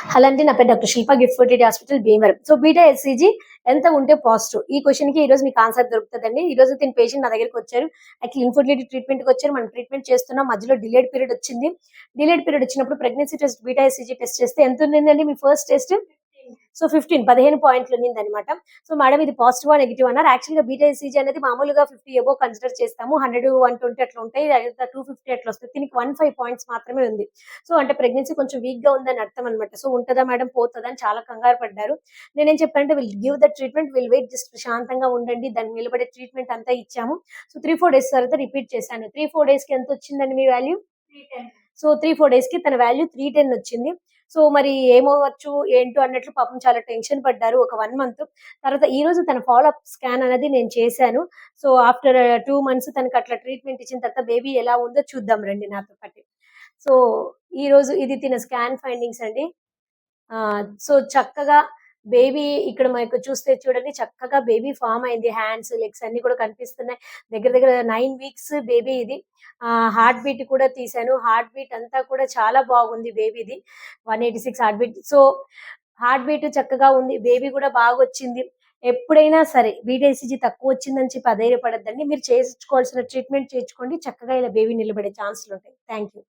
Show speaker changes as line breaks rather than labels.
Hello అండి. నా పేరు doctor Shilpa, gift fertility hospital Bhimavaram. So beta HCG ఎంత ఉంటే పాజిటివ్? ఈ క్వెషన్‌కి ఈరోజు మీకు ఆన్సర్ దొరుకుతదండి. ఈరోజు దీని పేషెంట్ నా దగ్గరికొచ్చారు. Actually infertility ట్రీట్మెంట్‌కొచ్చారు. మనం ట్రీట్మెంట్ చేస్తున్నాం. మధ్యలో డిలేడ్ పీరియడ్ వచ్చింది. డిలేడ్ పీరియడ్ వచ్చినప్పుడు pregnancy test beta HCG test చేస్తే ఎంత ఉండిందండి మీ ఫస్ట్ టెస్ట్? సో 15 పాయింట్లు ఉన్నిందనమాట. సో మేడం ఇది పాజిటివా? నెగెటివా? అన్నారు. యాక్చువల్‌గా బీటా హెచ్‌సీజీ అనేది మామూలుగా 50 అబోవ్ కన్సిడర్ చేస్తాము. 100, 120 అట్లా ఉంటాయి. 250 అట్లా వస్తాయి. దీనికి 15 పాయింట్స్ మాత్రమే ఉంది. సో అంటే ప్రెగ్నెన్సీ కొంచెం వీక్‌గా ఉందని అర్థం అనమాట. సో ఉంటదా మేడం? పోతదా? అని చాలా కంగారు పడ్డారు. నేనేం చెప్పానంటే will give the treatment, will wait, just ప్రశాంతంగా ఉండండి. దానికి నిలబడే ట్రీట్మెంట్ అంతా ఇచ్చాము. సో 3, 4 డేస్ తర్వాత రిపీట్ చేశాను. 3, 4 డేస్‌కి ఎంతొచ్చిందండి మీ వాల్యూ? 310. సో 3, 4 డేస్‌కి తన వాల్యూ 310 వచ్చింది. సో మరి ఏమవ్వచ్చు ఏంటో అన్నట్లు పాపం చాలా టెన్షన్ పడ్డారు ఒక 1 మంత్. తర్వాత ఈరోజు తన ఫాలో అప్ స్కాన్ అనేది నేను చేశాను. సో ఆఫ్టర్ 2 మంత్స్ తనకి అట్లా ట్రీట్మెంట్ ఇచ్చిన తర్వాత బేబీ ఎలా ఉందో చూద్దాం రండి నాతో పాటు. సో ఈరోజు ఇది తిన స్కాన్ ఫైండింగ్స్ అండి. సో చక్కగా బేబీ ఇక్కడ మనకు చూస్తే చూడండి చక్కగా బేబీ ఫార్మ్ అయింది. హ్యాండ్స్, లెగ్స్ అన్నీ కూడా కనిపిస్తున్నాయి. దగ్గర దగ్గర 9 వీక్స్ బేబీ ఇది. హార్ట్ బీట్ కూడా తీశాను. హార్ట్ బీట్ అంతా కూడా చాలా బాగుంది బేబీది. 186 heart beat. So heart beat చక్కగా ఉంది. బేబీ కూడా బాగొచ్చింది. ఎప్పుడైనా సరే బీటా ఈసీజీ తక్కువొచ్చిందని చెప్పి అధైర్యపడొద్దండి. మీరు చేయించుకోవాల్సిన ట్రీట్మెంట్ చేయించుకోండి. చక్కగా ఇలా బేబీ నిలబడే ఛాన్సులుంటాయి. Thank you.